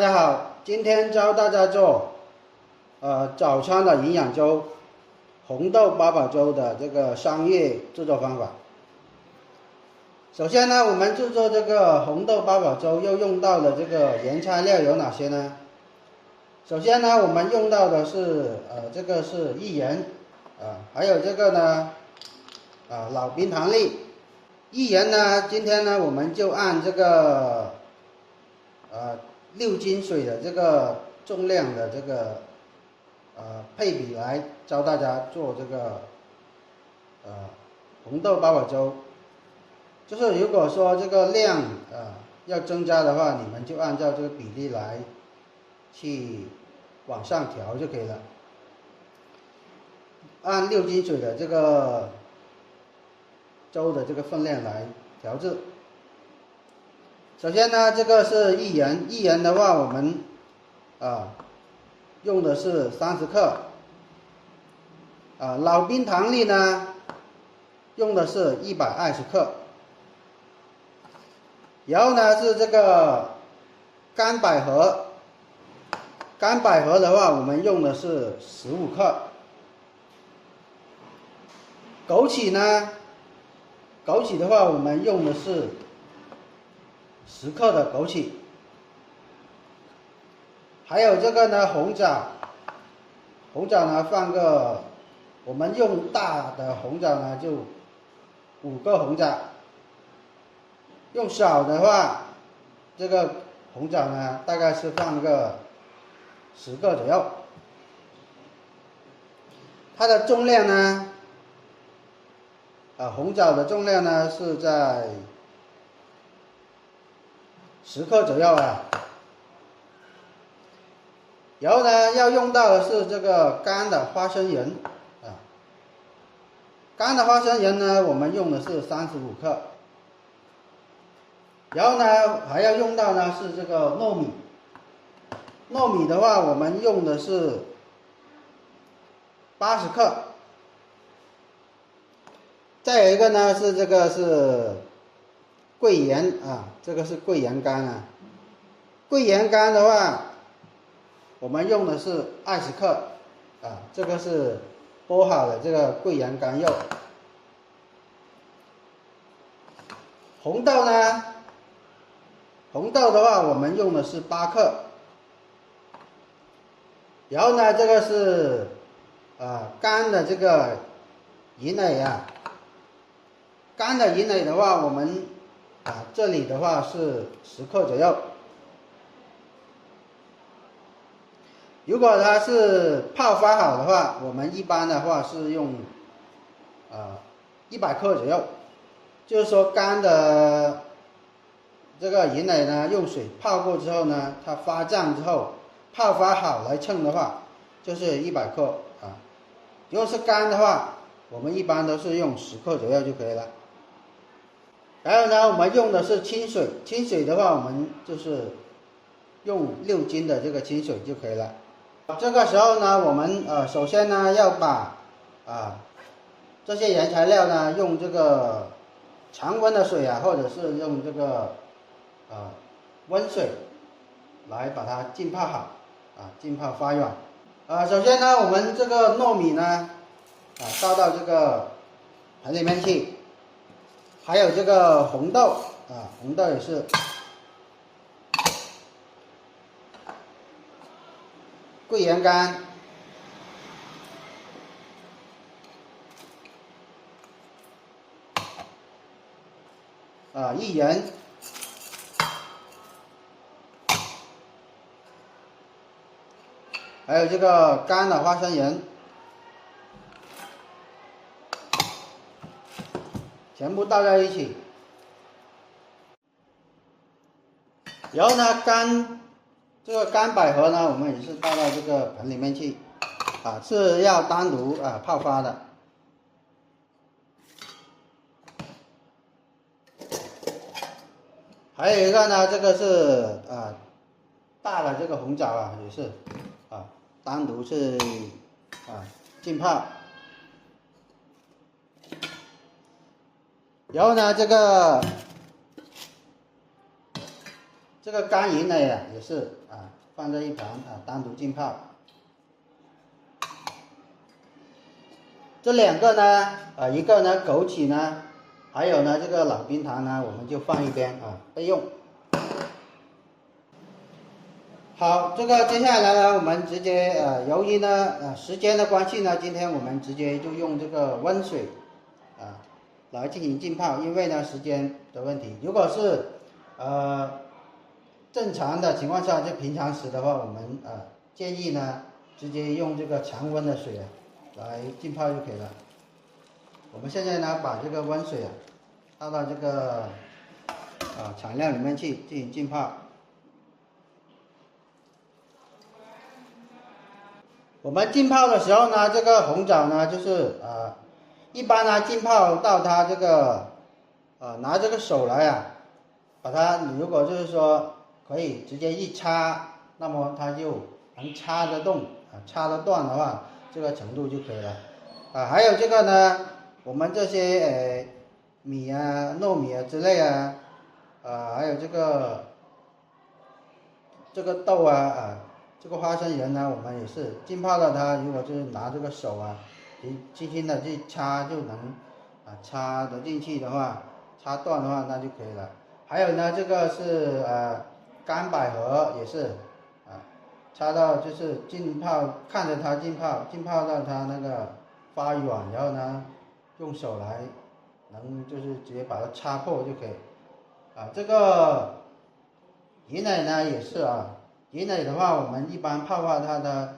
家好，今天教大家做早餐的营养粥，红豆八宝粥的这个商业制作方法。首先呢，我们制作这个红豆八宝粥要用到的这个原材料有哪些呢？首先呢，我们用到的是这个是薏仁还有这个呢老冰糖粒。薏仁呢，今天呢我们就按这个6斤水的这个重量的这个配比来教大家做这个红豆八宝粥。就是如果说这个量要增加的话，你们就按照这个比例来去往上调就可以了。按6斤水的这个粥的这个分量来调制。首先呢，这个是薏仁，薏仁的话我们用的是30克，老冰糖粒呢用的是120克，然后呢是这个干百合，干百合的话我们用的是15克，枸杞呢，枸杞的话我们用的是10克的枸杞，还有这个呢红枣，红枣呢放个，我们用大的红枣呢就5个红枣，用小的话，这个红枣呢大概是放个10个左右。它的重量呢，红枣的重量呢是在10克左右啊。然后呢，要用到的是这个干的花生仁干的花生仁呢，我们用的是35克。然后呢，还要用到呢是这个糯米，糯米的话，我们用的是80克。再有一个呢是这个是桂圆这个是桂圆干啊。桂圆干的话，我们用的是20克这个是剥好的这个桂圆干肉。红豆呢，红豆的话我们用的是8克。然后呢，这个是干的这个银耳干的银耳的话，我们这里的话是10克左右。如果它是泡发好的话，我们一般的话是用100克左右。就是说干的这个银耳呢，用水泡过之后呢，它发胀之后，泡发好来称的话，就是100克如果是干的话，我们一般都是用10克左右就可以了。还有呢，我们用的是清水，清水的话，我们就是用6斤的这个清水就可以了。这个时候呢，我们首先呢要把这些原材料呢用这个常温的水或者是用这个温水来把它浸泡好浸泡发软。首先呢，我们这个糯米呢倒到这个盆里面去，还有这个红豆红豆也是。桂圆干，薏仁，还有这个干的花生仁，全部倒在一起。然后呢，这个干百合呢，我们也是倒到这个盆里面去是要单独泡发的。还有一个呢，这个是大的这个红枣也是单独是浸泡。然后呢，这个个干银呢也是放在一旁单独浸泡。这两个呢一个呢枸杞呢，还有呢这个老冰糖呢，我们就放一边备用。好，这个接下来呢，我们直接由于呢时间的关系呢，今天我们直接就用这个温水来进行浸泡，因为呢时间的问题。如果是正常的情况下，就平常时的话，我们建议呢直接用这个常温的水来浸泡就可以了。我们现在呢把这个温水倒到这个材料里面去进行浸泡。我们浸泡的时候呢，这个红枣呢，就是一般呢浸泡到它这个拿这个手来把它如果就是说可以直接一插，那么它就能插得动插得断的话，这个程度就可以了还有这个呢，我们这些米糯米之类还有这个豆这个花生仁呢，我们也是浸泡了它，如果就是拿这个手轻轻的去插就能插得进去的话，插断的话那就可以了。还有呢，这个是干百合也是插到就是浸泡，看着它浸泡到它那个发软，然后呢用手来能就是直接把它插破就可以这个银奶呢也是银奶的话，我们一般泡它的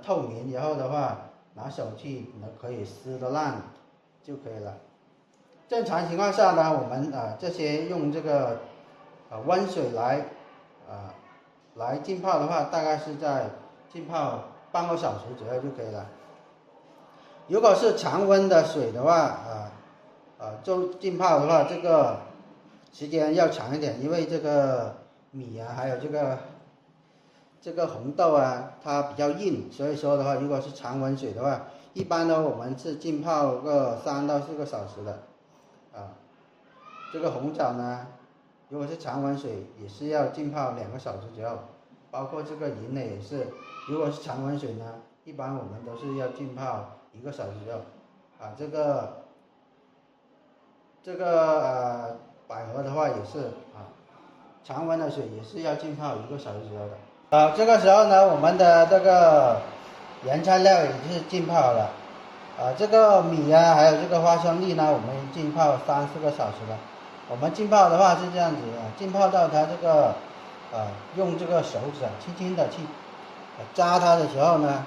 透明，然后的话拿手去可以撕得烂就可以了。正常情况下呢，我们这些用这个温水来浸泡的话，大概是在浸泡半个小时左右就可以了。如果是常温的水的话就浸泡的话，这个时间要长一点，因为这个米还有这个红豆它比较硬，所以说的话，如果是常温水的话，一般呢我们是浸泡个3到4个小时的这个红枣呢，如果是常温水也是要浸泡2个小时左右，包括这个银呢也是，如果是常温水呢，一般我们都是要浸泡1个小时左右这个百合的话也是常温的水也是要浸泡1个小时左右的。这个时候呢，我们的这个原材料也是浸泡了这个米还有这个花生粒呢，我们浸泡3、4个小时了。我们浸泡的话是这样子浸泡到它这个用这个手指轻轻的去扎它的时候呢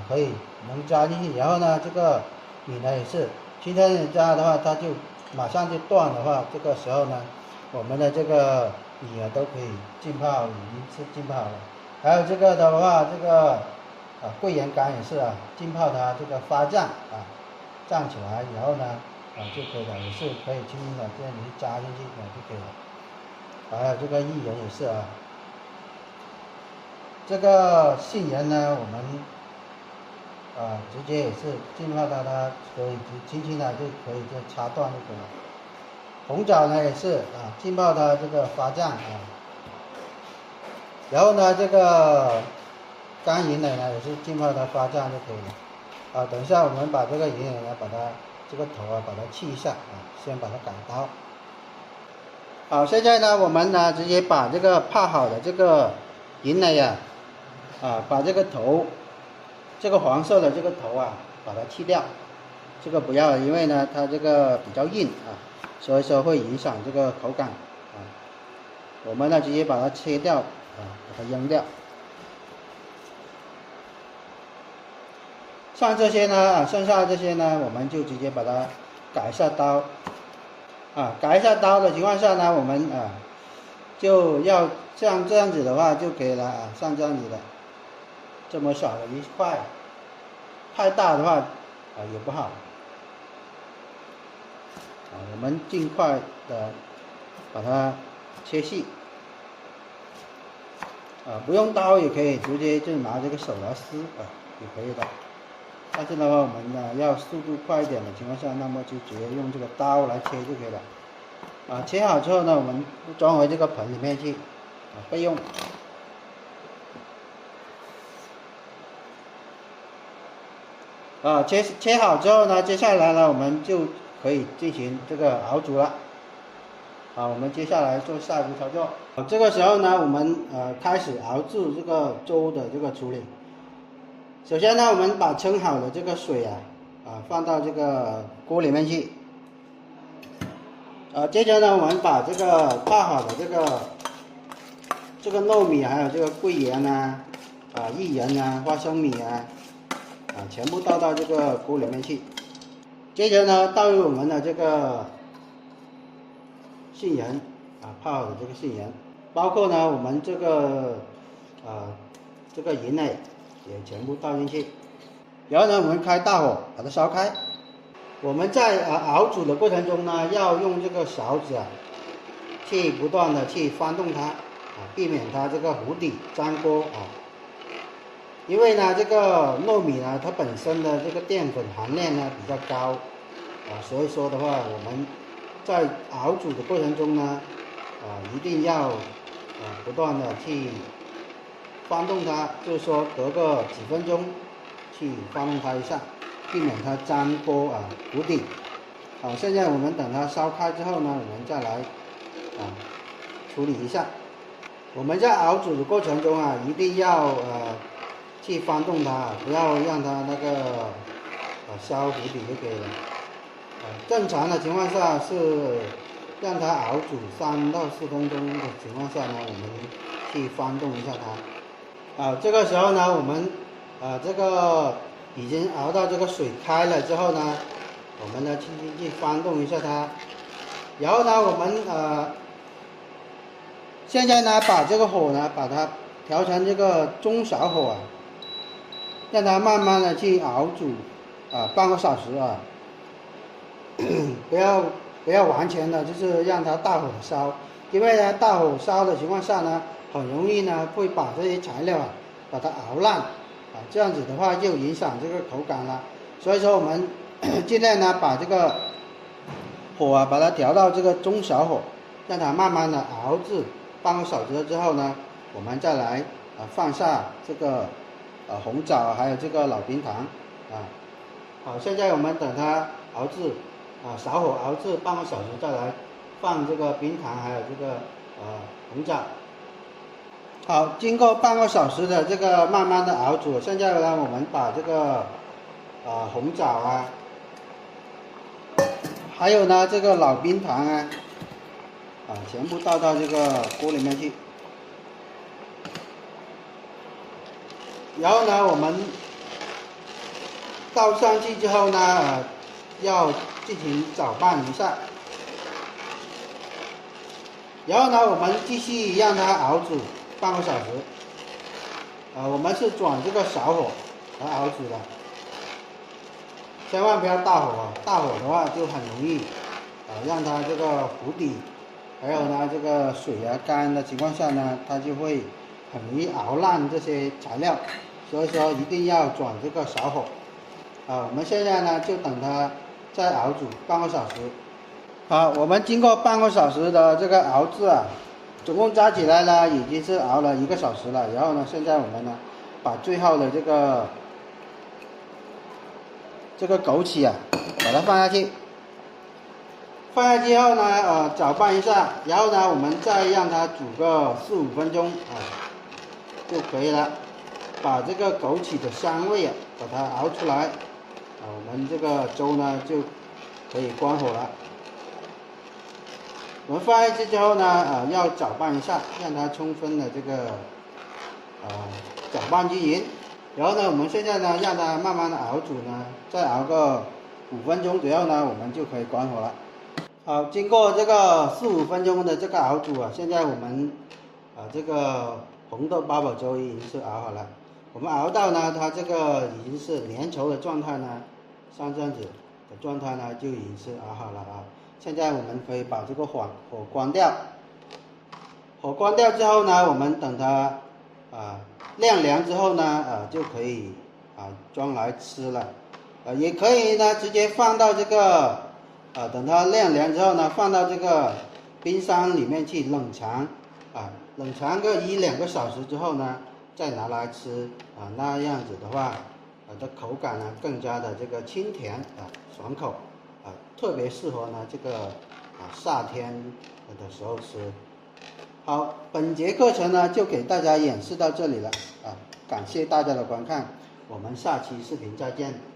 可以能扎进去，然后呢这个米呢也是轻轻的扎的话，它就马上就断的话，这个时候呢我们的这个米都可以浸泡，已经是浸泡了。还有这个的话，这个桂圆干也是浸泡它这个发胀胀起来，然后呢就可以了，也是可以轻轻的这样一扎进去就可以了。还有这个薏仁也是这个杏仁呢，我们直接也是浸泡到它可以轻轻的就可以就插断就可以了。红枣呢也是浸泡它这个发胀然后呢这个干银奶呢也是浸泡它发胀就可以了等一下我们把这个银奶呢把它这个头把它去一下先把它改刀。好，现在呢我们呢直接把这个泡好的这个银奶把这个头这个黄色的这个头把它去掉，这个不要，因为呢它这个比较硬所以说会影响这个口感我们呢直接把它切掉把它扔掉。像这些呢剩下这些呢我们就直接把它改一下刀改一下刀的情况下呢，我们就要像这样子的话就可以了像这样子的这么小的一块，太大的话也不好我们尽快的把它切细不用刀也可以，直接就拿这个手来撕也可以的。但是的话我们呢要速度快一点的情况下，那么就直接用这个刀来切就可以了切好之后呢，我们装回这个盆里面去备用。切好之后呢，接下来呢我们就可以进行这个熬煮了。我们接下来做下一步操作。这个时候呢，我们开始熬制这个粥的这个处理。首先呢，我们把称好的这个水放到这个锅里面去。接着呢，我们把这个泡好的这个糯米，还有这个桂圆薏仁花生米全部倒到这个锅里面去。接着呢，倒入我们的这个杏仁泡好的这个杏仁，包括呢我们这个银耳也全部倒进去。然后呢，我们开大火把它烧开。我们在熬煮的过程中呢，要用这个勺子去不断的去翻动它避免它这个糊底粘锅因为呢这个糯米呢它本身的这个淀粉含量呢比较高所以说的话，我们在熬煮的过程中呢一定要不断的去翻动它，就是说隔个几分钟去翻动它一下，避免它粘锅糊底。现在我们等它烧开之后呢，我们再来处理一下。我们在熬煮的过程中一定要去翻动它，不要让它那个烧糊底就可以了。正常的情况下是让它熬煮3到4分钟的情况下呢，我们去翻动一下它。这个时候呢，我们这个已经熬到这个水开了之后呢，我们呢去翻动一下它。然后呢，我们现在呢把这个火呢把它调成这个中小火让它慢慢的去熬煮半个小时不要完全的就是让它大火烧，因为呢大火烧的情况下呢，很容易呢会把这些材料把它熬烂这样子的话就影响这个口感了。所以说我们尽量呢把这个火把它调到这个中小火，让它慢慢的熬制半个小时之后呢，我们再来放下这个红枣还有这个老冰糖好，现在我们等它熬制小火熬制半个小时，再来放这个冰糖还有这个红枣。好，经过半个小时的这个慢慢的熬煮，现在呢我们把这个红枣还有呢这个老冰糖全部倒到这个锅里面去。然后呢，我们倒上去之后呢，要进行搅拌一下。然后呢，我们继续让它熬煮半个小时。我们是转这个小火来熬煮的，千万不要大火大火的话就很容易让它这个糊底，还有呢这个水干的情况下呢，它就会很容易熬烂这些材料。所以说一定要转这个小火我们现在呢就等它再熬煮半个小时。好，我们经过半个小时的这个熬制总共加起来呢已经是熬了1个小时了。然后呢，现在我们呢把最后的这个枸杞把它放下去，放下去后呢搅拌一下，然后呢我们再让它煮个4、5分钟就可以了。把这个枸杞的香味把它熬出来我们这个粥呢就可以关火了。我们放下去之后呢要搅拌一下，让它充分的这个搅拌均匀。然后呢，我们现在呢让它慢慢的熬煮呢，再熬个5分钟左右呢，我们就可以关火了。好，经过这个4、5分钟的这个熬煮现在我们这个红豆八宝粥已经是熬好了。我们熬到呢，它这个已经是粘稠的状态呢，像这样子的状态呢，就已经是熬好了现在我们可以把这个火关掉。火关掉之后呢，我们等它晾凉之后呢，就可以装来吃了。也可以呢，直接放到这个等它晾凉之后呢，放到这个冰箱里面去冷藏冷藏个1-2个小时之后呢，再拿来吃那样子的话，的口感呢更加的这个清甜爽口特别适合呢这个夏天的时候吃。好，本节课程呢就给大家演示到这里了感谢大家的观看，我们下期视频再见。